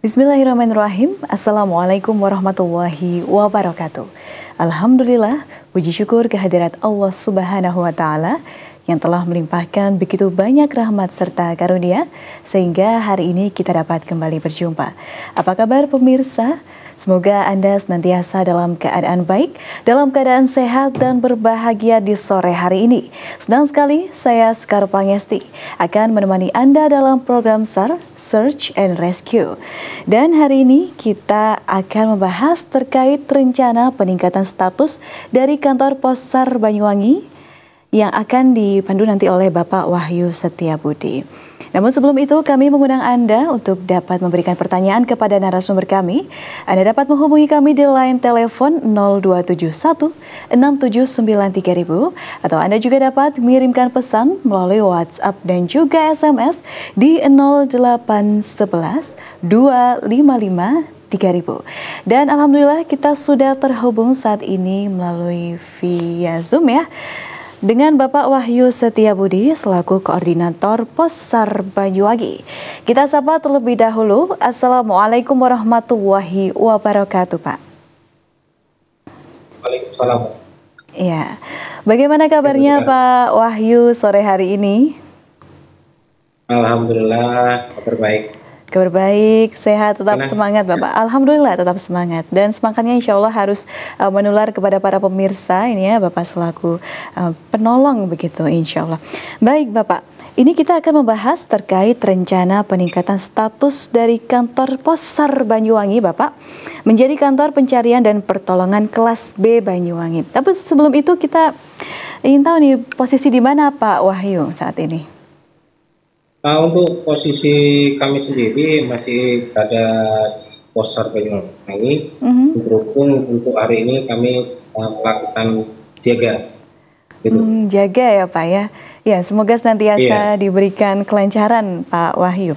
Bismillahirrahmanirrahim. Assalamualaikum warahmatullahi wabarakatuh. Alhamdulillah, puji syukur kehadirat Allah Subhanahu wa Ta'ala yang telah melimpahkan begitu banyak rahmat serta karunia sehingga hari ini kita dapat kembali berjumpa. Apa kabar pemirsa? Semoga Anda senantiasa dalam keadaan baik, dalam keadaan sehat dan berbahagia di sore hari ini. Senang sekali saya Sekar Pangesti akan menemani Anda dalam program SAR, Search and Rescue. Dan hari ini kita akan membahas terkait rencana peningkatan status dari kantor Pos SAR Banyuwangi yang akan dipandu nanti oleh Bapak Wahyu Setiabudi. Namun sebelum itu kami mengundang Anda untuk dapat memberikan pertanyaan kepada narasumber kami. Anda dapat menghubungi kami di line telepon 0271 679 3000 atau Anda juga dapat mengirimkan pesan melalui WhatsApp dan juga SMS di 0811 255 3000. Dan alhamdulillah kita sudah terhubung saat ini melalui via Zoom ya, dengan Bapak Wahyu Setiabudi selaku Koordinator Pos SAR Banyuwangi. Kita sapa terlebih dahulu. Assalamualaikum warahmatullahi wabarakatuh, Pak. Waalaikumsalam. Iya. Bagaimana kabarnya Pak Wahyu sore hari ini? Alhamdulillah, kabar baik. Kabar baik, sehat, tetap semangat Bapak. Alhamdulillah tetap semangat. Dan semangatnya insya Allah harus menular kepada para pemirsa ini ya Bapak selaku penolong begitu insya Allah. Baik Bapak, ini kita akan membahas terkait rencana peningkatan status dari kantor Pos SAR Banyuwangi Bapak menjadi kantor pencarian dan pertolongan kelas B Banyuwangi. Tapi sebelum itu kita ingin tahu nih posisi di mana Pak Wahyu saat ini? Untuk posisi kami sendiri masih ada di Pos SAR Banyuwangi. Berhubung untuk hari ini kami melakukan jaga. Gitu. Jaga ya Pak ya. Ya semoga senantiasa diberikan kelancaran Pak Wahyu.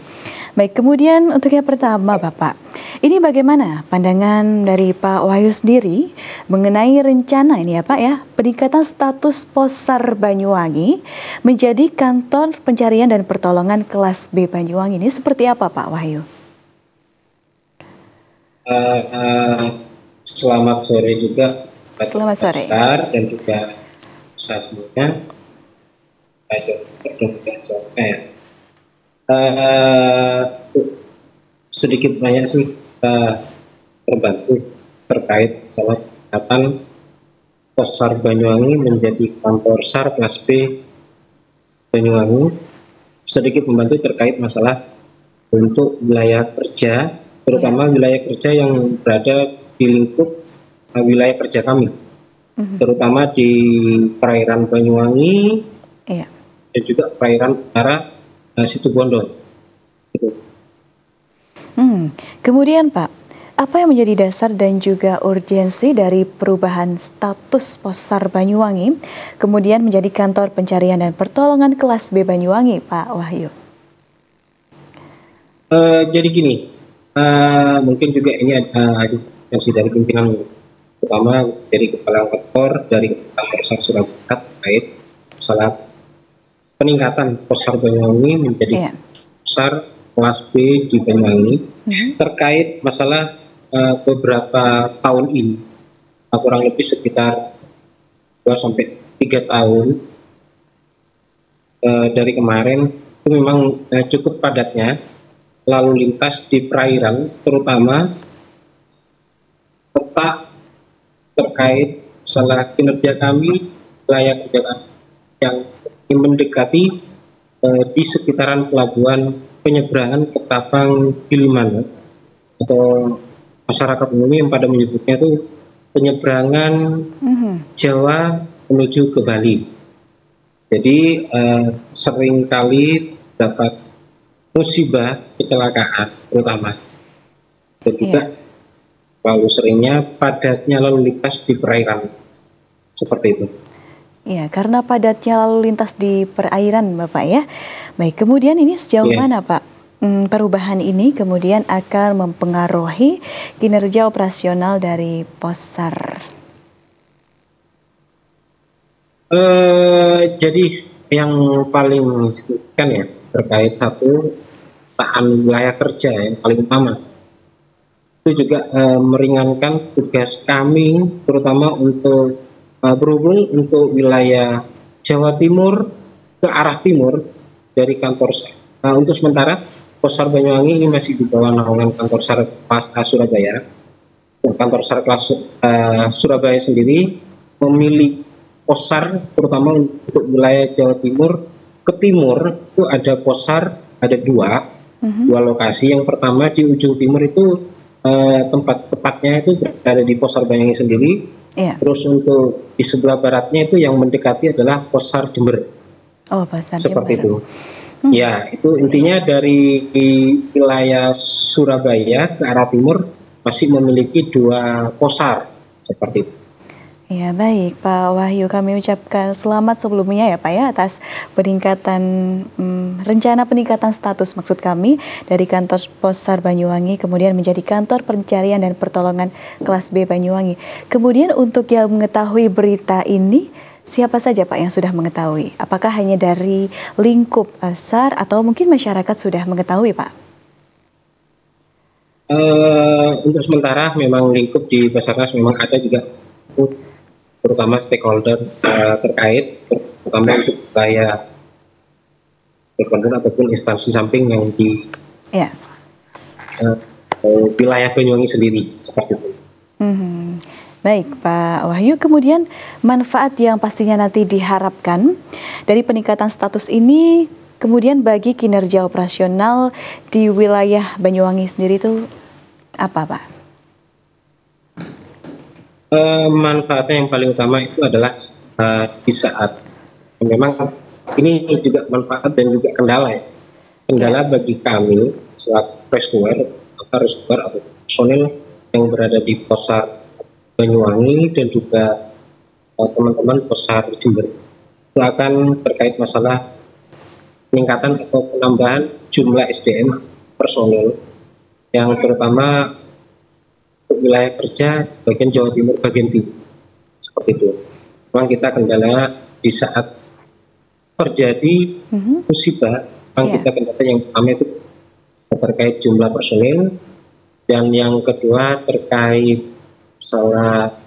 Baik, kemudian untuk yang pertama Bapak, ini bagaimana pandangan dari Pak Wahyu sendiri mengenai rencana ini ya Pak ya, peningkatan status Pos SAR Banyuwangi menjadi kantor pencarian dan pertolongan kelas B Banyuwangi ini seperti apa Pak Wahyu? Selamat sore juga. Selamat sore. Dan juga saya semuanya. Sedikit banyak sih terbantu terkait masalah peningkatan Pos SAR Banyuwangi menjadi kantor SAR kelas B Banyuwangi. Sedikit membantu terkait masalah untuk wilayah kerja, terutama wilayah kerja yang berada di lingkup wilayah kerja kami, terutama di perairan Banyuwangi dan juga perairan utara Situbondo. Gitu. Kemudian Pak, apa yang menjadi dasar dan juga urgensi dari perubahan status Pos SAR Banyuwangi kemudian menjadi kantor pencarian dan pertolongan kelas B Banyuwangi Pak Wahyu? Jadi gini, mungkin juga ini ada asistensi dari pimpinan utama dari Kepala Kantor dari Kantor SAR Surabaya terkait masalah peningkatan Pos SAR Banyuwangi menjadi SAR kelas B di Banyuwangi terkait masalah beberapa tahun ini, kurang lebih sekitar 2-3 tahun dari kemarin itu memang cukup padatnya lalu lintas di perairan, terutama peta terkait masalah kinerja kami, wilayah kerja kami yang mendekati di sekitaran pelabuhan penyeberangan Ketapang Gilimanuk atau masyarakat umum yang pada menyebutnya itu penyeberangan Jawa menuju ke Bali. Jadi seringkali dapat musibah kecelakaan terutama dan juga lalu seringnya padatnya lalu lintas di perairan seperti itu. Ya, karena padatnya lalu lintas di perairan Bapak ya. Baik, kemudian ini sejauh mana Pak perubahan ini kemudian akan mempengaruhi kinerja operasional dari Pos SAR? Jadi yang paling signifikan ya terkait satu pemetaan wilayah kerja yang paling utama itu juga meringankan tugas kami, terutama untuk berhubung untuk wilayah Jawa Timur ke arah timur dari kantor SAR. Untuk sementara Posar Banyuwangi ini masih di bawah naungan kantor SAR kelas A Surabaya. Dan kantor SAR kelas Surabaya sendiri memiliki posar terutama untuk wilayah Jawa Timur. Ke timur itu ada posar, ada dua lokasi. Yang pertama di ujung timur itu tempat tepatnya itu berada di Posar Banyuwangi sendiri. Terus untuk di sebelah baratnya itu yang mendekati adalah Posar Jember. Oh, Posar seperti Jember. Itu. Ya, itu intinya dari wilayah Surabaya ke arah timur masih memiliki 2 posar seperti itu. Ya, baik Pak Wahyu, kami ucapkan selamat sebelumnya ya Pak ya atas peningkatan rencana peningkatan status maksud kami dari kantor Posar Banyuwangi kemudian menjadi kantor pencarian dan pertolongan kelas B Banyuwangi. Kemudian untuk yang mengetahui berita ini, siapa saja Pak yang sudah mengetahui? Apakah hanya dari lingkup SAR atau mungkin masyarakat sudah mengetahui Pak? Untuk sementara memang lingkup di Basarnas memang ada juga terutama stakeholder terkait, terutama untuk wilayah stakeholder ataupun instansi samping yang di wilayah Banyuwangi sendiri seperti itu. Baik Pak Wahyu, kemudian manfaat yang pastinya nanti diharapkan dari peningkatan status ini kemudian bagi kinerja operasional di wilayah Banyuwangi sendiri itu apa Pak? Manfaatnya yang paling utama itu adalah di saat memang ini juga manfaat dan juga kendala ya. Kendala bagi kami selaku rescuer atau personil yang berada di Posar Banyuwangi dan juga teman-teman Posar Jember itu akan terkait masalah peningkatan atau penambahan jumlah SDM personil yang terutama wilayah kerja bagian Jawa Timur bagian timur seperti itu. Memang kita kendala di saat terjadi musibah, memang kita kendala yang pertama itu terkait jumlah personil dan yang kedua terkait masalah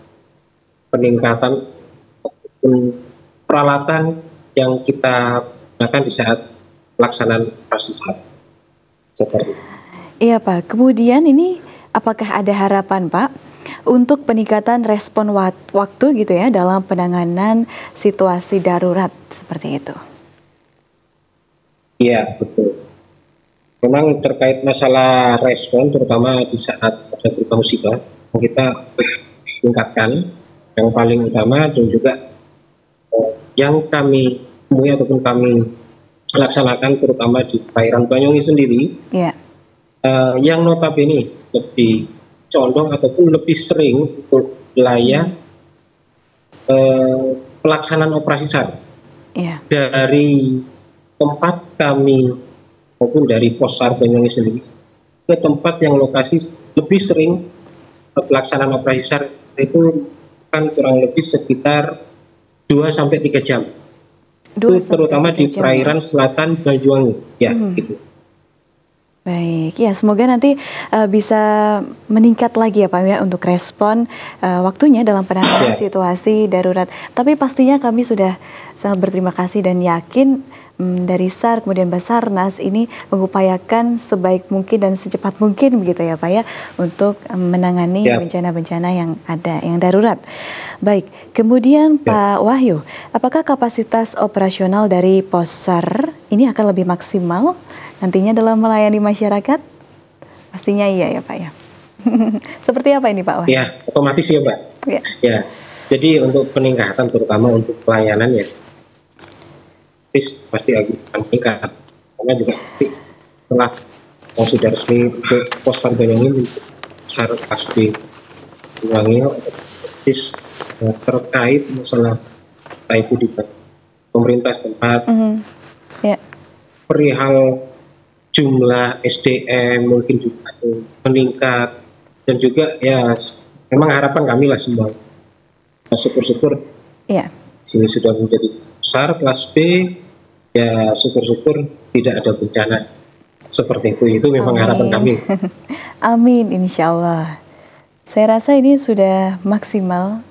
peningkatan peralatan yang kita gunakan di saat pelaksanaan operasi SAR seperti itu. Iya Pak, kemudian ini apakah ada harapan Pak untuk peningkatan respon waktu gitu ya dalam penanganan situasi darurat seperti itu? Iya, betul. Memang terkait masalah respon terutama di saat ada berita musibah kita tingkatkan yang paling utama dan juga yang kami temui ataupun kami laksanakan terutama di perairan Banyuwangi sendiri yang notabene lebih condong ataupun lebih sering untuk wilayah pelaksanaan operasi SAR dari tempat kami maupun dari Posar Banyuwangi sendiri ke tempat yang lokasi lebih sering pelaksanaan operasi SAR itu kan kurang lebih sekitar 2-3 jam. Itu terutama di perairan selatan Banyuwangi gitu. Baik, ya semoga nanti bisa meningkat lagi ya Pak ya untuk respon waktunya dalam penanganan situasi darurat. Tapi pastinya kami sudah sangat berterima kasih dan yakin dari SAR kemudian Basarnas ini mengupayakan sebaik mungkin dan secepat mungkin begitu ya Pak ya untuk menangani bencana-bencana yang ada, yang darurat. Baik, kemudian Pak Wahyu, apakah kapasitas operasional dari Posar ini akan lebih maksimal nantinya dalam melayani masyarakat? Pastinya iya ya Pak ya. Seperti apa ini Pak Wahyu? Ya, otomatis ya Mbak. Ya, jadi untuk peningkatan terutama untuk pelayanan ya pasti akan meningkat karena juga setelah sudah resmi untuk Posar Banyuwangi SAR kelas B Banyuwangi terkait masalah itu di pemerintah setempat perihal jumlah SDM mungkin juga meningkat dan juga ya memang harapan kami lah semua syukur-syukur sini sudah menjadi SAR kelas B ya syukur-syukur tidak ada bencana Seperti itu memang harapan Amin. kami. Amin, insya Allah. Saya rasa ini sudah maksimal.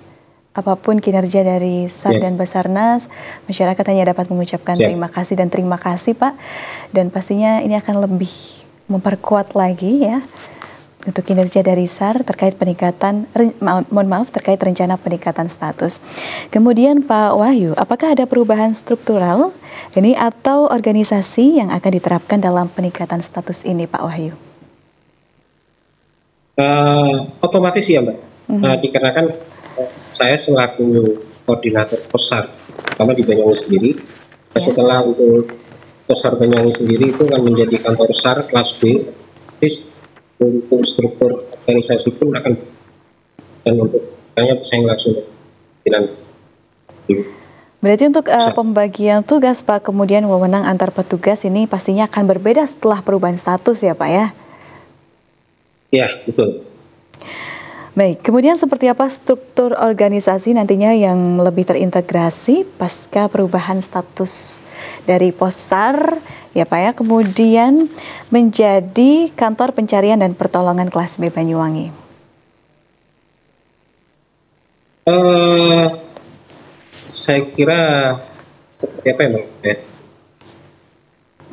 Apapun kinerja dari SAR Ya, dan Basarnas, masyarakat hanya dapat mengucapkan siap. terima kasih dan terima kasih Pak. Dan pastinya ini akan lebih memperkuat lagi ya untuk kinerja dari SAR terkait peningkatan, terkait rencana peningkatan status. Kemudian Pak Wahyu, apakah ada perubahan struktural ini atau organisasi yang akan diterapkan dalam peningkatan status ini Pak Wahyu? Otomatis ya Mbak, dikarenakan saya selaku koordinator POSAR, pertama di Banyuwangi sendiri, setelah untuk POSAR Banyuwangi sendiri itu akan menjadi kantor SAR kelas B, terus untuk struktur organisasi pun akan, dan untuk makanya saya langsung bilang. Berarti untuk pembagian tugas Pak, kemudian wewenang antar petugas ini pastinya akan berbeda setelah perubahan status ya Pak ya? Ya, betul. Baik, kemudian seperti apa struktur organisasi nantinya yang lebih terintegrasi pasca perubahan status dari POSAR ya Pak ya, kemudian menjadi kantor pencarian dan pertolongan kelas B Banyuwangi? Saya kira seperti apa ya, ya.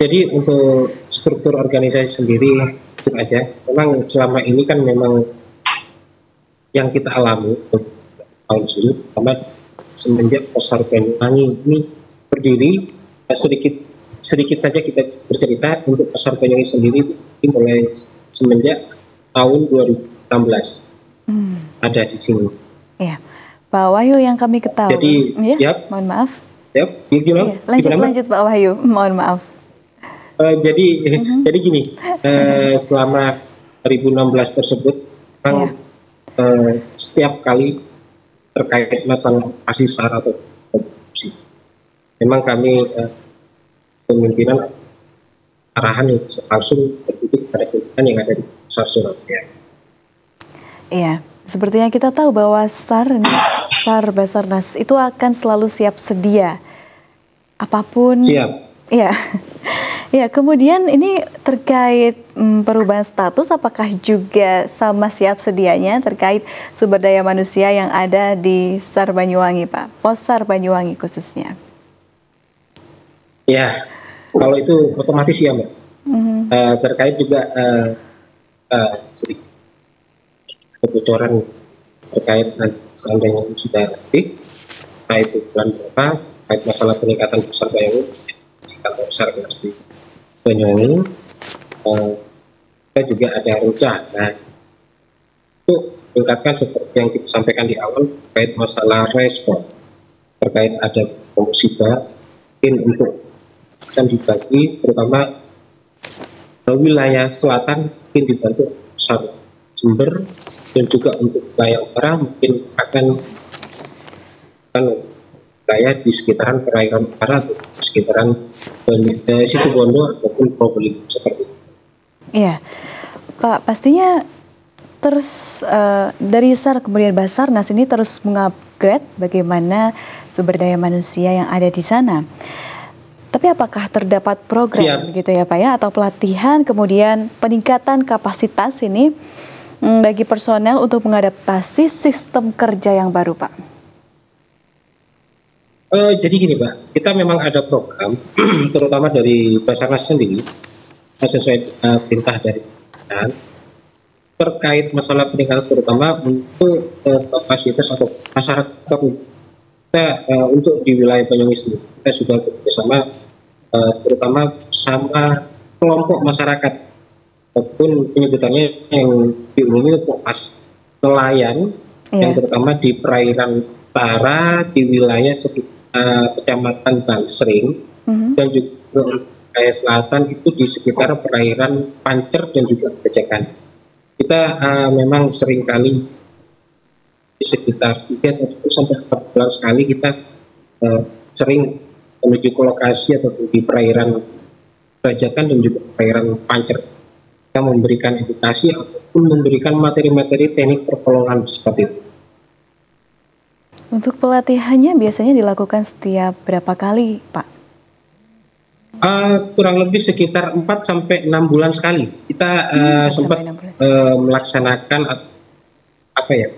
Jadi untuk struktur organisasi sendiri jujur aja, memang selama ini kan memang yang kita alami tahun ini, pertama semenjak POSAR Banyuwangi ini berdiri, sedikit saja kita bercerita untuk POSAR Banyuwangi sendiri mulai semenjak tahun 2016 ada di sini. Iya, Pak Wahyu yang kami ketahui. Jadi ya, siap. Mohon maaf. Siap. Iya, lanjut Pak Wahyu. Mohon maaf. Jadi gini, selama 2016 tersebut, memang setiap kali terkait masalah asisar atau korupsi, memang kami pemimpinan arahan yang langsung bertitik pada pimpinan yang ada di SAR Surabaya. Iya, sepertinya kita tahu bahwa SAR Basarnas itu akan selalu siap sedia apapun. Siap. Iya. Ya, kemudian ini terkait perubahan status, apakah juga sama siap sedianya terkait sumber daya manusia yang ada di SAR Banyuwangi, Pak? POSAR Banyuwangi khususnya. Ya, kalau itu otomatis ya Mbak. Terkait juga sedikit kebocoran terkait seandainya sudah aktif, terkait bulan berapa, terkait masalah peningkatan POSAR Banyuwangi, kantor SAR kelas B Banyuwangi, kita juga ada rencana untuk meningkatkan seperti yang kita sampaikan di awal terkait masalah respon terkait ada musibah, mungkin untuk akan dibagi terutama wilayah selatan mungkin dibantu SAR Jember, dan juga untuk wilayah utara mungkin akan wilayah di sekitaran perairan utara atau sekitaran Situbondo ataupun Probolinggo seperti itu. Iya, Pak, pastinya terus dari SAR kemudian Basarnas ini terus mengupgrade bagaimana sumber daya manusia yang ada di sana. Tapi apakah terdapat program begitu ya Pak ya, atau pelatihan kemudian peningkatan kapasitas ini bagi personel untuk mengadaptasi sistem kerja yang baru Pak? Jadi gini Pak, kita memang ada program terutama dari Basarnas sendiri sesuai perintah dari terkait masalah peningkatan terutama untuk kapasitas atau masyarakat kita untuk di wilayah Banyuwangi sendiri. Kita sudah bekerjasama terutama sama kelompok masyarakat ataupun penyebutannya yang diumumi POAS nelayan yang terutama di perairan utara di wilayah sekitar Kecamatan Bangsering dan juga wilayah selatan itu di sekitar perairan Pancer dan juga Gejakan. Kita memang seringkali di sekitar 3 sampai 4 bulan sekali kita sering menuju ke lokasi atau di perairan Gejakan dan juga perairan Pancer. Kita memberikan edukasi ataupun memberikan materi-materi teknik pertolongan seperti itu. Untuk pelatihannya biasanya dilakukan setiap berapa kali, Pak? Kurang lebih sekitar 4 sampai 6 bulan sekali kita 4 sempat sampai 6 bulan. melaksanakan apa ya,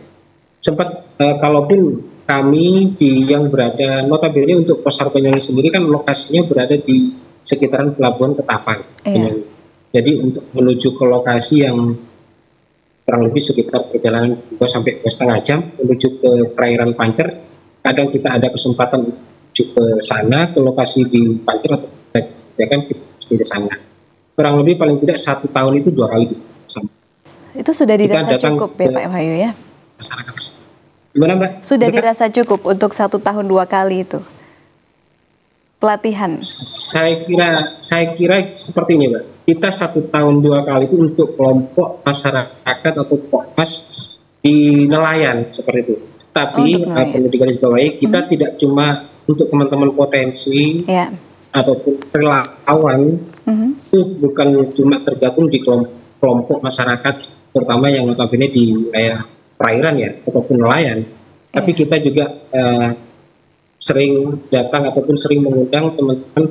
sempat kalaupun kami yang berada notabene untuk Posar Banyuwangi sendiri kan lokasinya berada di sekitaran pelabuhan Ketapang. Iya. Jadi untuk menuju ke lokasi yang kurang lebih sekitar perjalanan 2 sampai 2,5 jam menuju ke perairan Pancer, kadang kita ada kesempatan menuju ke sana, ke lokasi di Pancer atau ya kan kita pasti di sana. Kurang lebih paling tidak 1 tahun itu 2 kali Itu sudah dirasa cukup ya Pak Wahyu ya? masyarakat. Gimana Mbak? Sudah dirasa cukup untuk 1 tahun 2 kali itu pelatihan? Saya kira seperti ini Mbak. Kita 1 tahun 2 kali itu untuk kelompok masyarakat atau Pokmas di nelayan seperti itu. Tapi perlu digarisbawahi kita tidak cuma untuk teman-teman potensi ataupun relawan, itu bukan cuma tergabung di kelompok masyarakat terutama yang notabene di wilayah perairan ya ataupun nelayan, tapi kita juga sering datang ataupun sering mengundang teman-teman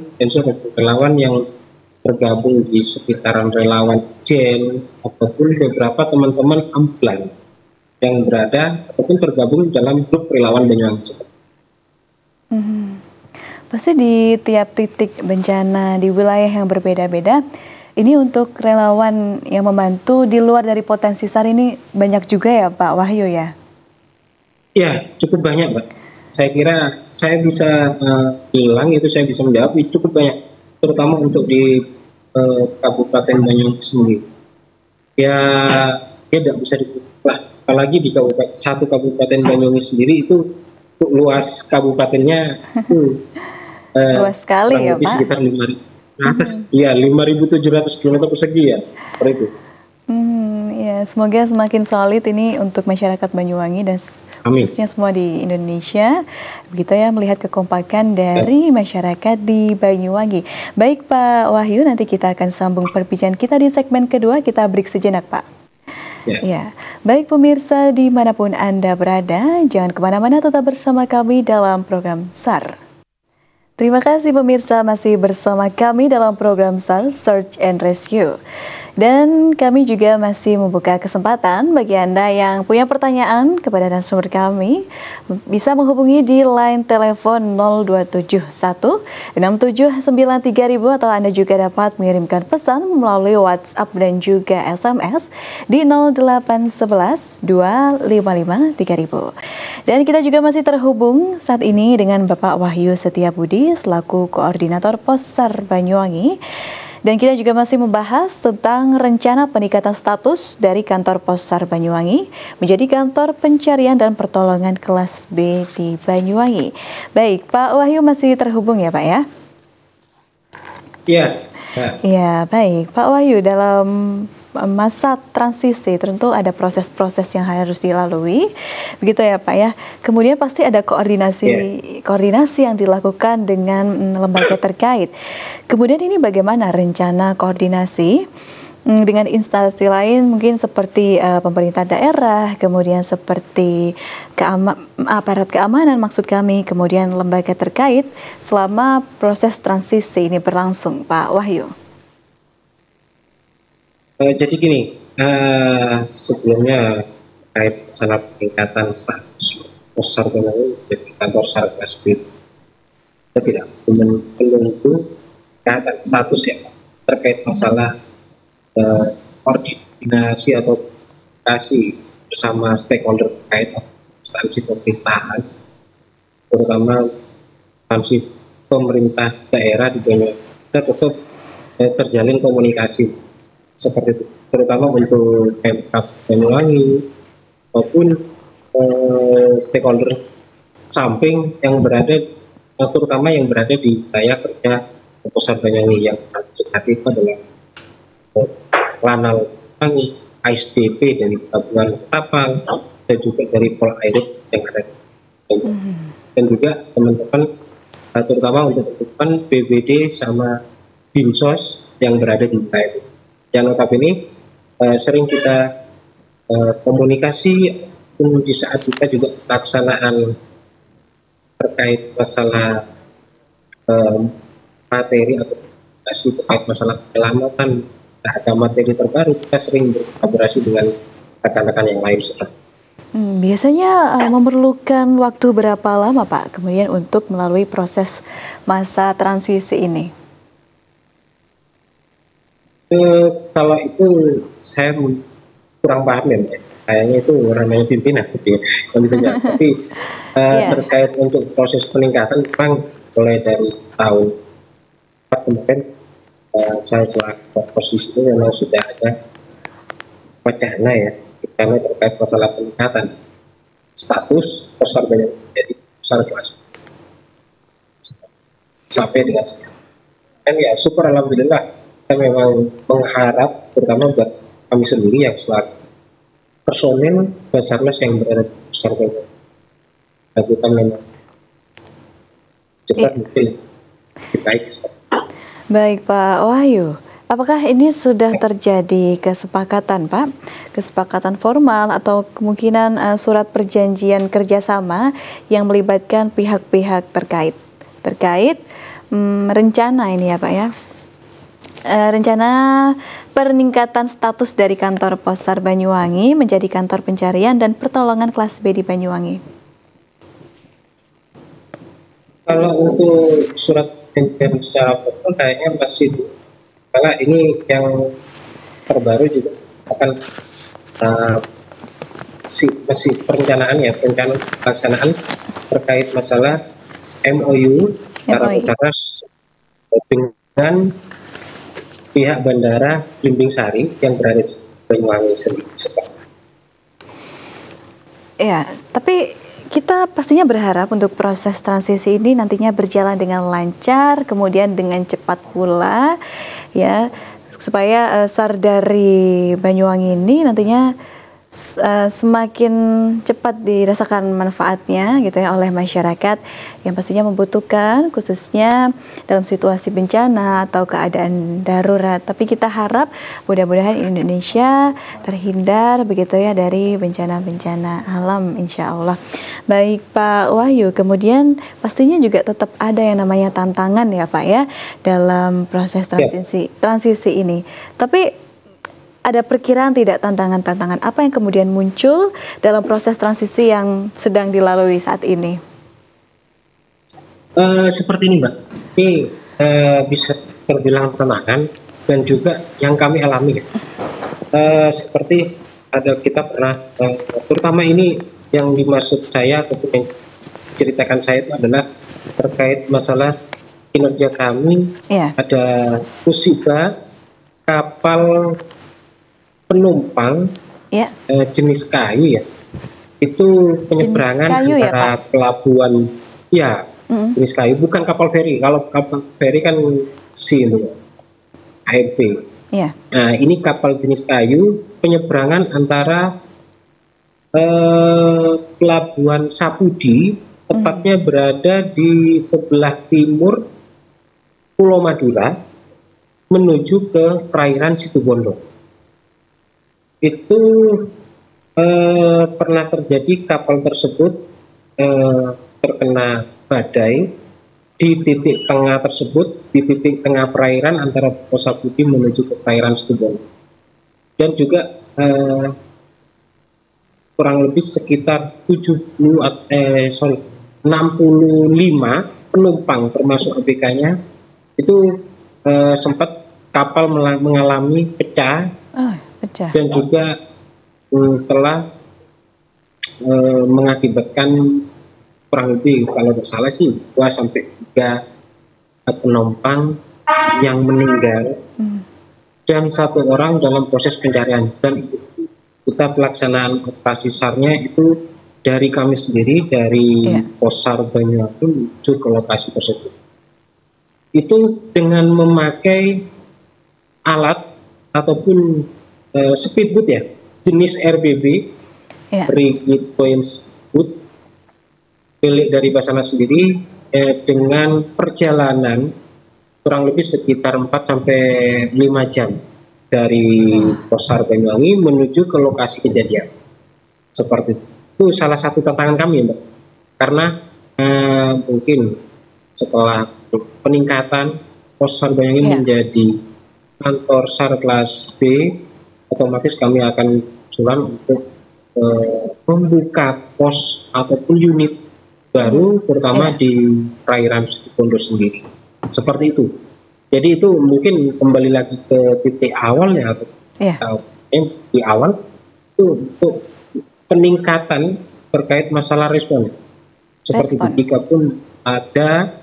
relawan yang tergabung di sekitaran relawan Ijen ataupun beberapa teman-teman ambulan yang berada ataupun tergabung dalam grup relawan Banyuwangi. Pasti di tiap titik bencana di wilayah yang berbeda-beda, ini untuk relawan yang membantu di luar dari potensi SAR ini banyak juga ya Pak Wahyu ya? Ya, cukup banyak Mbak. Saya kira saya bisa bilang itu, saya bisa menjawab itu cukup banyak, terutama untuk di Kabupaten Banyuwangi sendiri. Ya tidak bisa dikumpulkan, apalagi di Kabupaten Banyuwangi sendiri itu luas kabupatennya itu luas sekali ya Pak? Sekitar 5.000 ya 5.700 km persegi ya, seperti itu. Ya, semoga semakin solid ini untuk masyarakat Banyuwangi dan khususnya semua di Indonesia. Begitu ya, melihat kekompakan dari masyarakat di Banyuwangi. Baik Pak Wahyu, nanti kita akan sambung perbincangan kita di segmen kedua. Kita break sejenak Pak. Ya, baik pemirsa dimanapun Anda berada, jangan kemana-mana, tetap bersama kami dalam program SAR. Terima kasih pemirsa masih bersama kami dalam program SAR, Search and Rescue. Dan kami juga masih membuka kesempatan bagi Anda yang punya pertanyaan kepada narasumber kami, bisa menghubungi di line telepon 0271 6793000 atau Anda juga dapat mengirimkan pesan melalui WhatsApp dan juga SMS di 0811 255 3000. Dan kita juga masih terhubung saat ini dengan Bapak Wahyu Setiabudi selaku Koordinator Pos SAR Banyuwangi. Dan kita juga masih membahas tentang rencana peningkatan status dari kantor Pos SAR Banyuwangi menjadi kantor pencarian dan pertolongan kelas B di Banyuwangi. Baik, Pak Wahyu masih terhubung ya Pak ya? Iya. Ya, baik. Pak Wahyu, dalam masa transisi tentu ada proses-proses yang harus dilalui, begitu ya Pak ya. Kemudian pasti ada koordinasi yang dilakukan dengan lembaga terkait. Kemudian ini bagaimana rencana koordinasi dengan instansi lain mungkin seperti pemerintah daerah, kemudian seperti aparat keamanan maksud kami, kemudian lembaga terkait selama proses transisi ini berlangsung, Pak Wahyu. Jadi gini, sebelumnya terkait masalah peningkatan status Pos SAR Banyuwangi menjadi kantor SAR kelas B, kita tidak menunggu peningkatan status ya terkait masalah koordinasi atau komunikasi bersama stakeholder terkait instansi pemerintahan, terutama instansi pemerintah daerah di Banyuwangi. Kita tetap terjalin komunikasi seperti itu, terutama untuk Pemkab Banyuwangi maupun stakeholder samping yang berada, terutama yang berada di wilayah kerja Pos SAR Banyuwangi yang itu adalah Lanal Banyuwangi, ASDP dari Pelabuhan Ketapang, dan juga dari Pol Airut yang ada di Banyuwangi. Dan juga teman-teman, terutama untuk teman-teman BBD sama Dinsos yang berada di wilayah itu. Yang notabene sering kita komunikasi di saat kita juga pelaksanaan terkait masalah materi atau terkait masalah penyelamatan. Nah, ada materi terbaru, kita sering berkolaborasi dengan rekan-rekan yang lain seperti. Biasanya memerlukan waktu berapa lama Pak kemudian untuk melalui proses masa transisi ini? Kalau itu saya kurang paham ya, Mbak. Kayaknya itu ranahnya pimpinan gitu ya, yang bisa jawab. Tapi terkait untuk proses peningkatan memang mulai dari tahun kemarin saya selaku posisi itu memang sudah ada wacana ya, karena terkait masalah peningkatan status besar banyak jadi besar kelas sampai dengan sekarang. Dan ya syukur alhamdulillah kita memang mengharap terutama buat kami sendiri yang selaku personel Basarnas yang berada di besar banyak, kita memang cepat mungkin lebih baik. Baik Pak Wahyu, apakah ini sudah terjadi kesepakatan Pak? Kesepakatan formal atau kemungkinan surat perjanjian kerjasama yang melibatkan pihak-pihak terkait rencana ini ya Pak ya? Rencana peningkatan status dari kantor Posar Banyuwangi menjadi kantor pencarian dan pertolongan kelas B di Banyuwangi. Kalau untuk surat perjanjian secara formal kayaknya masih, karena ini yang terbaru juga akan masih perencanaan ya, perencanaan pelaksanaan terkait masalah MOU antara Basarnas dengan pihak Bandara Belimbing Sari yang berada di Banyuwangi sendiri. Ya, tapi kita pastinya berharap untuk proses transisi ini nantinya berjalan dengan lancar, kemudian dengan cepat pula, ya, supaya SAR dari Banyuwangi ini nantinya semakin cepat dirasakan manfaatnya gitu ya oleh masyarakat yang pastinya membutuhkan khususnya dalam situasi bencana atau keadaan darurat. Tapi kita harap mudah-mudahan Indonesia terhindar begitu ya dari bencana-bencana alam insya Allah. Baik Pak Wahyu, kemudian pastinya juga tetap ada yang namanya tantangan ya Pak ya dalam proses transisi ini. Tapi ada perkiraan tidak tantangan-tantangan apa yang kemudian muncul dalam proses transisi yang sedang dilalui saat ini? Seperti ini Mbak, ini bisa terbilang tantangan dan juga yang kami alami. Seperti ada kita pernah, terutama ini yang dimaksud saya ataupun yang ceritakan saya itu adalah terkait masalah kinerja kami. Ada musibah kapal penumpang jenis kayu ya, itu penyeberangan antara pelabuhan jenis kayu, bukan kapal feri. Kalau kapal feri kan AMP. Nah ini kapal jenis kayu penyeberangan antara pelabuhan Sapudi, tepatnya berada di sebelah timur Pulau Madura menuju ke perairan Situbondo. Itu pernah terjadi kapal tersebut terkena badai di titik tengah tersebut, di titik tengah perairan antara Pulau Sapudi menuju ke perairan Situbondo. Dan juga kurang lebih sekitar 65 penumpang termasuk ABK-nya itu sempat kapal mengalami pecah. Dan juga telah mengakibatkan kurang lebih kalau tidak salah sih 2-3 penumpang yang meninggal dan 1 orang dalam proses pencarian. Dan kita pelaksanaan operasi SAR-nya itu dari kami sendiri, dari Posar Banyuwangi menuju ke lokasi tersebut. Itu dengan memakai alat ataupun speedboat ya, jenis RBB, Rigid Buoyancy Boat, milik dari Basarnas sendiri, dengan perjalanan kurang lebih sekitar 4-5 jam dari Posar Banyuwangi menuju ke lokasi kejadian. Seperti itu salah satu tantangan kami Mbak, karena mungkin setelah peningkatan Pos SAR Banyuwangi Iya. menjadi kantor SAR kelas B, otomatis kami akan usulan untuk membuka pos ataupun unit baru, terutama Iya. di perairan Situbondo sendiri. Seperti itu. Jadi itu mungkin kembali lagi ke titik awalnya, Iya. di awal itu untuk peningkatan terkait masalah respon. Seperti itu. Respon. Jika pun ada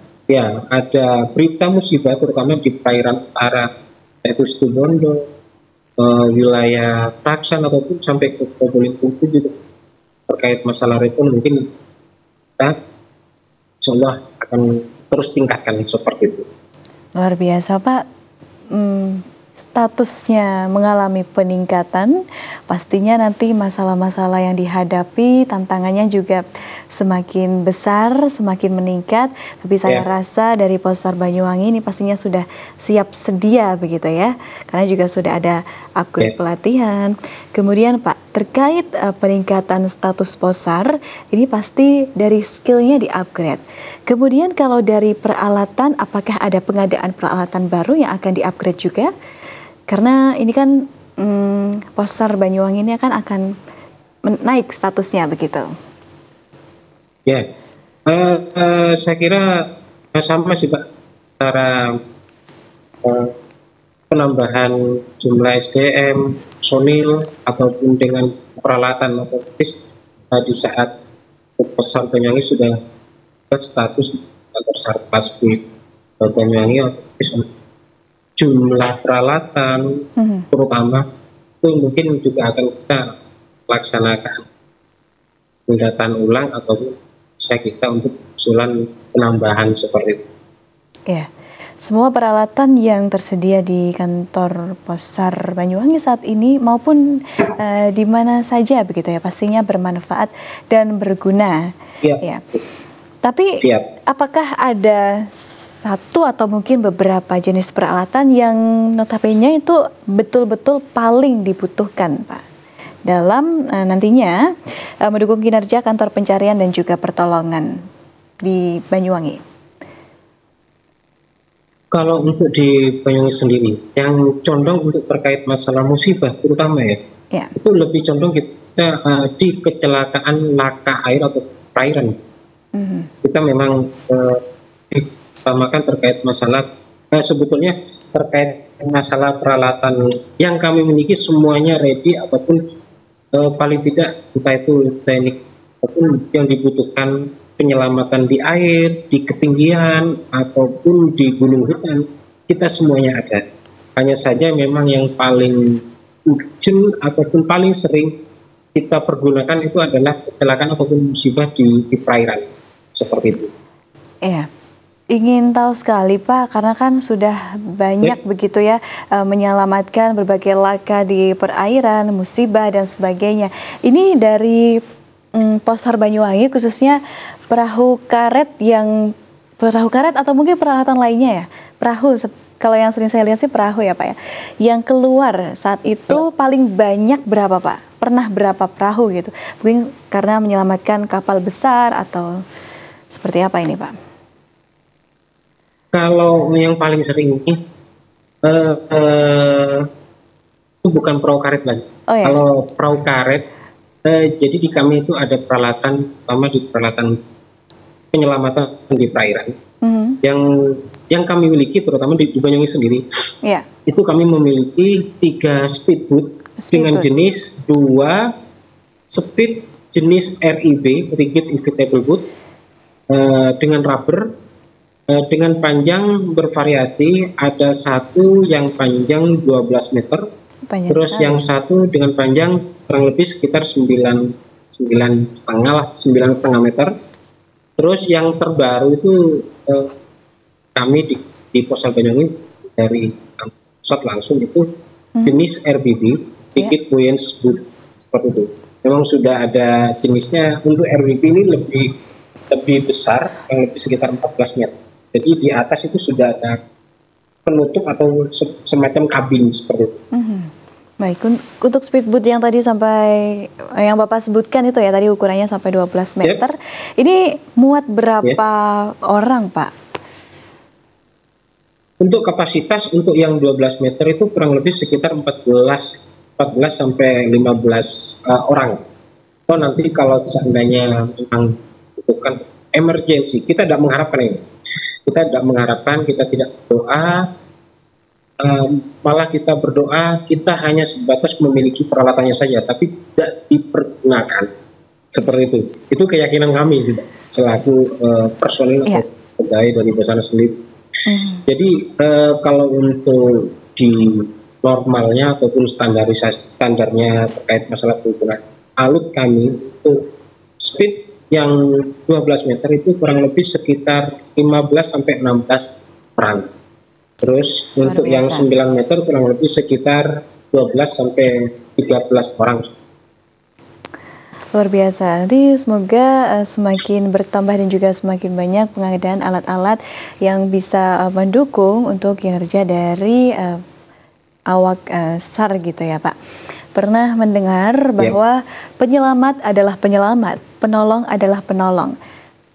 berita musibah, terutama di perairan utara, yaitu Situbondo, wilayah Praksan ataupun sampai ke Probolinggo itu juga terkait masalah respon, mungkin kita insya Allah akan terus tingkatkan seperti itu. Luar biasa, Pak. Statusnya mengalami peningkatan, pastinya nanti masalah-masalah yang dihadapi, tantangannya juga semakin besar, semakin meningkat. Tapi saya rasa dari Pos SAR Banyuwangi ini pastinya sudah siap sedia begitu ya, karena juga sudah ada upgrade pelatihan. Kemudian Pak, terkait peningkatan status Pos SAR, ini pasti dari skillnya di-upgrade. Kemudian kalau dari peralatan, apakah ada pengadaan peralatan baru yang akan di-upgrade juga? Karena ini kan Pos SAR Banyuwangi ini akan naik statusnya begitu. Ya, saya kira sama sih Pak, antara penambahan jumlah SDM, personil, ataupun dengan peralatan otomatis di saat Pos SAR Banyuwangi sudah status kantor SAR kelas B Banyuwangi, otomatis jumlah peralatan terutama itu mungkin juga akan kita laksanakan pendataan ulang ataupun saya kita untuk usulan penambahan seperti itu. Ya, semua peralatan yang tersedia di kantor Pos SAR Banyuwangi saat ini maupun di mana saja begitu ya, pastinya bermanfaat dan berguna. Ya. Tapi apakah ada satu atau mungkin beberapa jenis peralatan yang notabene itu betul-betul paling dibutuhkan, Pak, dalam nantinya mendukung kinerja kantor pencarian dan juga pertolongan di Banyuwangi? Kalau untuk di Banyuwangi sendiri, yang condong untuk terkait masalah musibah terutama itu lebih condong kita di kecelakaan laka air atau perairan. Kita memang utamakan terkait masalah sebetulnya terkait masalah peralatan yang kami miliki semuanya ready, ataupun paling tidak entah itu teknik ataupun yang dibutuhkan penyelamatan di air, di ketinggian ataupun di gunung hutan, kita semuanya ada. Hanya saja memang yang paling urgent ataupun paling sering kita pergunakan itu adalah kecelakaan ataupun musibah di perairan seperti itu. Iya. Ingin tahu sekali Pak, karena kan sudah banyak begitu ya menyelamatkan berbagai laka di perairan, musibah dan sebagainya. Ini dari Pos SAR Banyuwangi khususnya perahu karet atau mungkin peralatan lainnya ya. Perahu, kalau yang sering saya lihat sih perahu ya Pak ya. Yang keluar saat itu paling banyak berapa Pak? Pernah berapa perahu gitu? Mungkin karena menyelamatkan kapal besar atau seperti apa ini Pak? Kalau yang paling sering ini itu bukan perahu karet lagi. Kalau perahu karet, jadi di kami itu ada peralatan, pertama di peralatan penyelamatan di perairan. Yang kami miliki, terutama di Banyuwangi sendiri, itu kami memiliki 3 speedboat dengan jenis 2 speed jenis RIB, Rigid Inflatable Boat, dengan rubber. Dengan panjang bervariasi, ada satu yang panjang 12 meter, terus yang satu dengan panjang kurang lebih sekitar 9,5 meter. Terus yang terbaru itu kami di Pos SAR Banyuwangi dari pusat langsung itu jenis RBB, Rigid Buoyance Boat, seperti itu. Memang sudah ada jenisnya. Untuk RBB ini lebih besar, yang lebih sekitar 14 meter. Jadi di atas itu sudah ada penutup atau semacam kabin seperti itu. Baik, untuk speedboat yang tadi yang Bapak sebutkan itu ya, tadi ukurannya sampai 12 meter. Ini muat berapa orang Pak? Untuk kapasitas untuk yang 12 meter itu kurang lebih sekitar 14 sampai 15 orang. Oh, nanti kalau seandainya memang butuhkan emergency, kita tidak mengharapkan ini. Kita tidak mengharapkan, kita tidak berdoa, malah kita berdoa, kita hanya sebatas memiliki peralatannya saja, tapi tidak dipergunakan. Seperti itu. Itu keyakinan kami juga, selaku personil atau pegawai dari Basarnas sendiri. Jadi kalau untuk di normalnya ataupun standarnya terkait masalah penggunaan alut kami, untuk speed yang 12 meter itu kurang lebih sekitar 15 sampai 16 orang. Terus untuk yang 9 meter kurang lebih sekitar 12 sampai 13 orang. Luar biasa. Nanti semoga semakin bertambah dan juga semakin banyak pengadaan alat-alat yang bisa mendukung untuk kinerja dari awak SAR gitu ya Pak. Pernah mendengar bahwa penyelamat adalah penyelamat, penolong adalah penolong.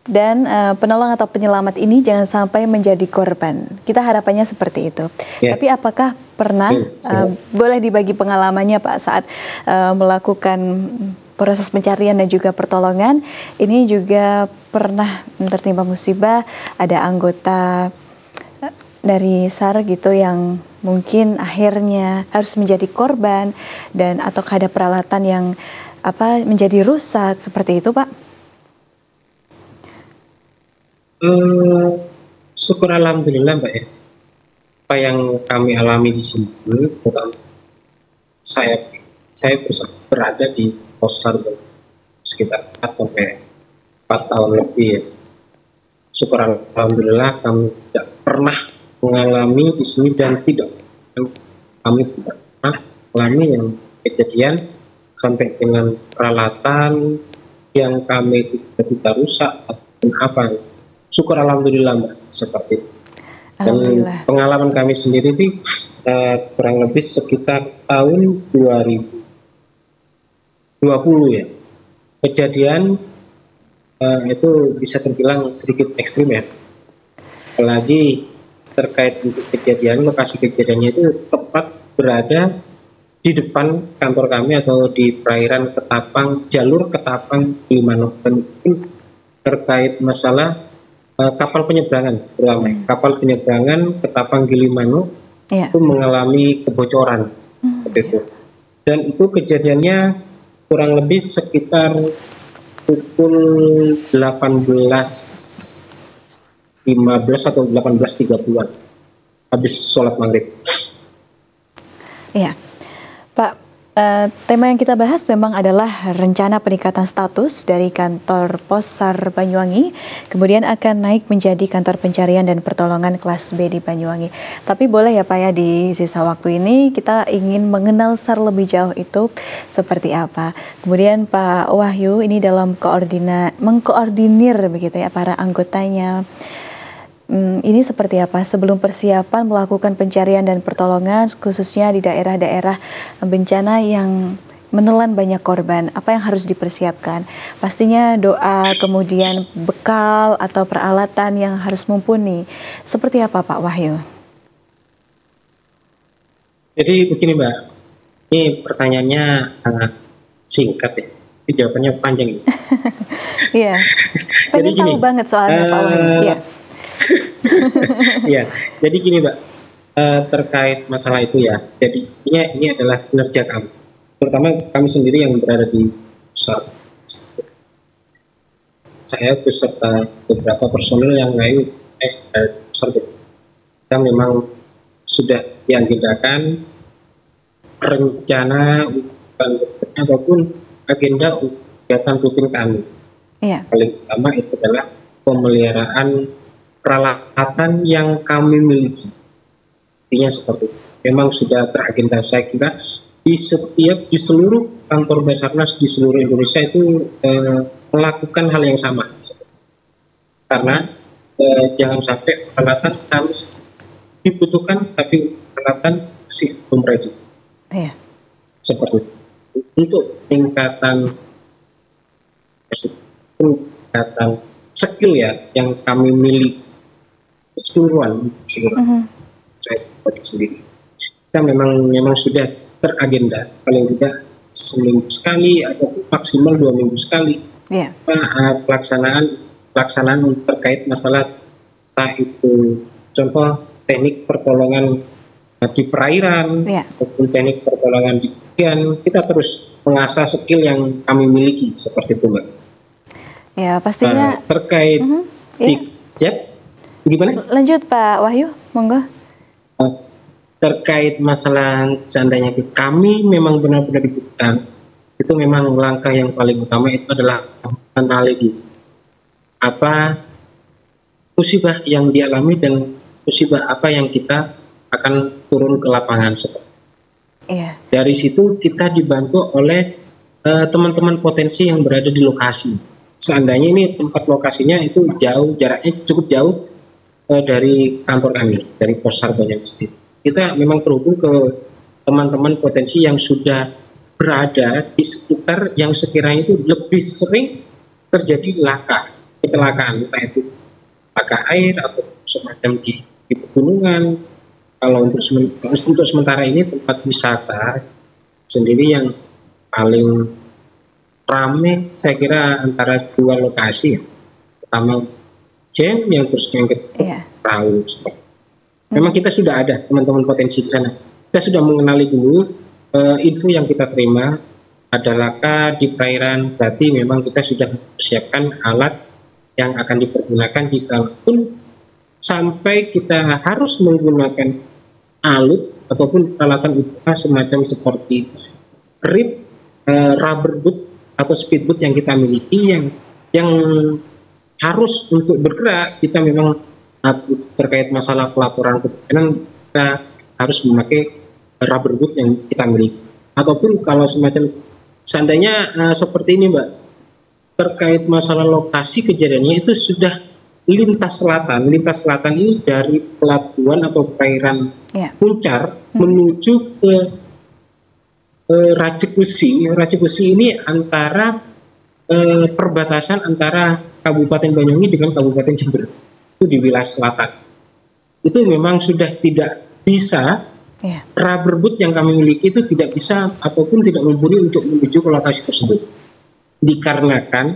Dan penolong atau penyelamat ini jangan sampai menjadi korban. Kita harapannya seperti itu. Tapi apakah pernah boleh dibagi pengalamannya Pak saat melakukan proses pencarian dan juga pertolongan, ini juga pernah tertimpa musibah, ada anggota dari SAR gitu yang mungkin akhirnya harus menjadi korban dan atau ada peralatan yang menjadi rusak seperti itu Pak? Syukur alhamdulillah Mbak ya. Apa yang kami alami di sini, saya berada di pos SAR sekitar 4 sampai 4 tahun lebih ya. Syukur alhamdulillah kami tidak pernah mengalami di sini dan kami tidak pernah mengalami yang kejadian sampai dengan peralatan yang kami tidak rusak ataupun apa. Syukur alhamdulillah Mbak, seperti itu. Dan pengalaman kami sendiri itu kurang lebih sekitar tahun 2020 ya. Kejadian itu bisa terbilang sedikit ekstrim ya. Apalagi terkait untuk kejadian, lokasi kejadiannya itu tepat berada di depan kantor kami atau di perairan Ketapang, jalur Ketapang Gilimanuk. Dan itu terkait masalah kapal penyeberangan, terutama kapal penyeberangan Ketapang Gilimanuk itu mengalami kebocoran seperti itu. Dan itu kejadiannya kurang lebih sekitar pukul 18.15 atau 18.30-an habis sholat maghrib. Iya, Pak. Tema yang kita bahas memang adalah rencana peningkatan status dari kantor Pos SAR Banyuwangi, kemudian akan naik menjadi kantor pencarian dan pertolongan kelas B di Banyuwangi. Tapi boleh ya Pak ya, di sisa waktu ini kita ingin mengenal SAR lebih jauh itu seperti apa. Kemudian Pak Wahyu ini dalam mengkoordinir begitu ya para anggotanya. Ini seperti apa sebelum persiapan melakukan pencarian dan pertolongan khususnya di daerah-daerah bencana yang menelan banyak korban, apa yang harus dipersiapkan? Pastinya doa, kemudian bekal atau peralatan yang harus mumpuni. Seperti apa Pak Wahyu? Jadi begini Mbak, ini pertanyaannya sangat singkat ya, tapi jawabannya panjang. Iya, pengen tahu banget soalnya Pak Wahyu. Iya. Ya, jadi gini Mbak, terkait masalah itu ya, jadi ini adalah kinerja kami, terutama kami sendiri yang berada di pusat. Saya beserta beberapa personil yang lain kita memang sudah diagendakan rencana ataupun agenda untuk kegiatan rutin kami. Paling utama itu adalah pemeliharaan peralatan yang kami miliki. Intinya seperti itu. Memang sudah teragenda, saya kira di seluruh kantor Basarnas di seluruh Indonesia itu melakukan hal yang sama. Karena jangan sampai peralatan kami dibutuhkan tapi peralatan masih belum ready. Seperti itu. Untuk peningkatan skill ya yang kami miliki keseluruhan. saya sendiri. Kita memang sudah teragenda paling tidak seminggu sekali atau maksimal 2 minggu sekali pelaksanaan terkait masalah entah itu contoh teknik pertolongan di perairan ataupun teknik pertolongan di hujan. Kita terus mengasah skill yang kami miliki seperti itu, Mbak. Ya, pastinya terkait jet gimana? Lanjut Pak Wahyu, monggo. Terkait masalah seandainya kami memang benar-benar dibutuhkan, itu memang langkah yang paling utama itu adalah mengenali apa musibah yang dialami dan musibah apa yang kita akan turun ke lapangan. Dari situ kita dibantu oleh teman-teman potensi yang berada di lokasi. Seandainya ini tempat lokasinya itu jauh, jaraknya cukup jauh dari kantor kami, dari Pos SAR Banyuwangi sendiri. Kita memang terhubung ke teman-teman potensi yang sudah berada di sekitar yang sekiranya itu lebih sering terjadi kecelakaan, entah itu laka air atau semacam di pegunungan. Kalau untuk sementara ini tempat wisata sendiri yang paling ramai saya kira antara dua lokasi ya. Pertama Jam, yang terus yang kedua perahu. Memang kita sudah ada teman-teman potensi di sana. Kita sudah mengenali dulu info yang kita terima ada laka di perairan, berarti memang kita sudah mempersiapkan alat yang akan dipergunakan jikapun sampai kita harus menggunakan alut ataupun peralatan utama semacam seperti rib, rubber boot atau speedboat yang kita miliki yang harus untuk bergerak. Kita memang terkait masalah pelaporan kebenaran kita harus memakai rubber boot yang kita miliki. Ataupun kalau semacam seandainya seperti ini Mbak, terkait masalah lokasi kejadiannya itu sudah lintas selatan. Lintas selatan ini dari pelabuhan atau perairan Puncar menuju ke Racik Besi. Racik Besi ini antara perbatasan antara Kabupaten Banyuwangi dengan Kabupaten Jember. Itu di wilayah selatan. Itu memang sudah tidak bisa rubber boot yang kami miliki itu tidak bisa ataupun tidak mumpuni untuk menuju ke lokasi tersebut. Dikarenakan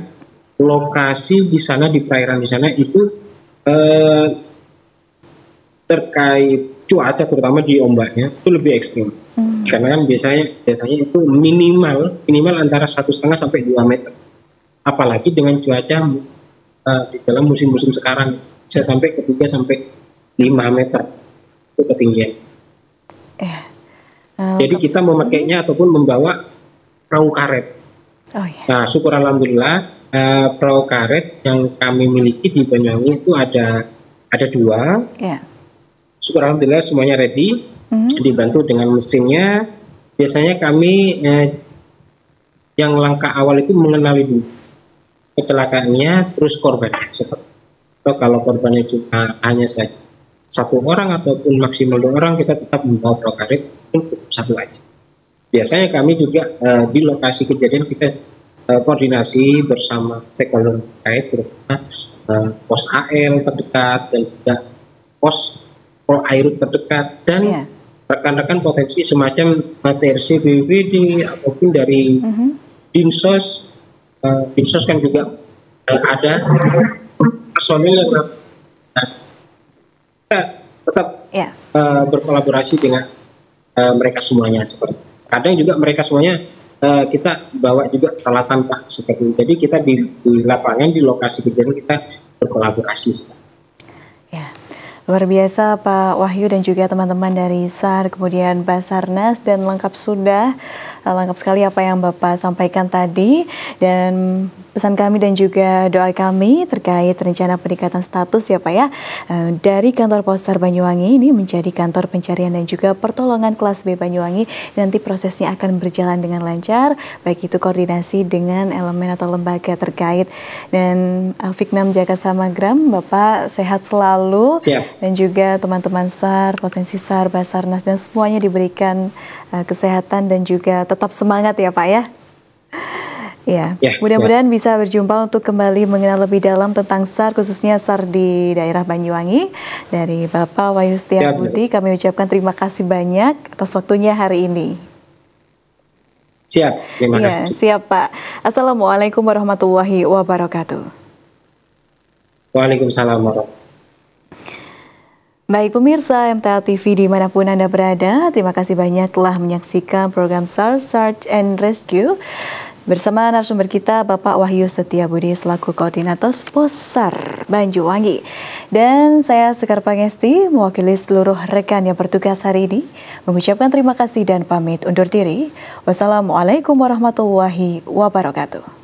lokasi di sana, di perairan di sana itu terkait cuaca terutama di ombaknya itu lebih ekstrim. Karena kan biasanya itu minimal antara 1,5 sampai 2 meter. Apalagi dengan cuaca di dalam musim-musim sekarang bisa sampai ke 3 sampai 5 meter itu ketinggian. Jadi kita memakainya ataupun membawa perahu karet. Nah, syukur alhamdulillah perahu karet yang kami miliki di Banyuwangi itu ada 2. Syukur alhamdulillah semuanya ready, dibantu dengan mesinnya. Biasanya kami yang langkah awal itu mengenali dulu kecelakaannya, terus korbannya. Kalau korbannya cuma hanya saja 1 orang ataupun maksimal 2 orang, kita tetap membawa perahu karet untuk 1 aja. Biasanya kami juga di lokasi kejadian kita koordinasi bersama stakeholder terkait, terutama pos AL terdekat dan juga pos Airut terdekat dan rekan-rekan potensi semacam TRC BPBD ataupun dari Dinsos. Dinsos kan juga ada personil yang tetap berkolaborasi dengan mereka semuanya. Seperti kadang juga mereka semuanya kita bawa juga peralatan Pak seperti itu. Jadi kita di lapangan di lokasi kejadian kita berkolaborasi. Luar biasa Pak Wahyu dan juga teman-teman dari SAR, kemudian Basarnas, dan lengkap sekali apa yang Bapak sampaikan tadi. Dan pesan kami dan juga doa kami terkait rencana peningkatan status ya Pak ya, dari kantor Pos SAR Banyuwangi ini menjadi kantor pencarian dan juga pertolongan kelas B Banyuwangi. Nanti prosesnya akan berjalan dengan lancar, baik itu koordinasi dengan elemen atau lembaga terkait. Dan Fiknam Jaka Samagram, Bapak sehat selalu. Siap. Dan juga teman-teman SAR, potensi SAR, Basarnas, dan semuanya diberikan kesehatan dan juga tetap semangat ya Pak ya. Ya, Ya, mudah-mudahan bisa berjumpa untuk kembali mengenal lebih dalam tentang SAR, khususnya SAR di daerah Banyuwangi. Dari Bapak Wahyu Setiabudi, kami ucapkan terima kasih banyak atas waktunya hari ini. Siap, terima kasih. Siap Pak. Assalamualaikum warahmatullahi wabarakatuh. Waalaikumsalam warahmatullahi wabarakatuh. Baik pemirsa MTA TV dimanapun Anda berada, terima kasih banyak telah menyaksikan program SAR Search and Rescue bersama narasumber kita Bapak Wahyu Setiabudi selaku Koordinator Possar Banyuwangi. Dan saya Sekar Pangesti mewakili seluruh rekan yang bertugas hari ini mengucapkan terima kasih dan pamit undur diri. Wassalamualaikum warahmatullahi wabarakatuh.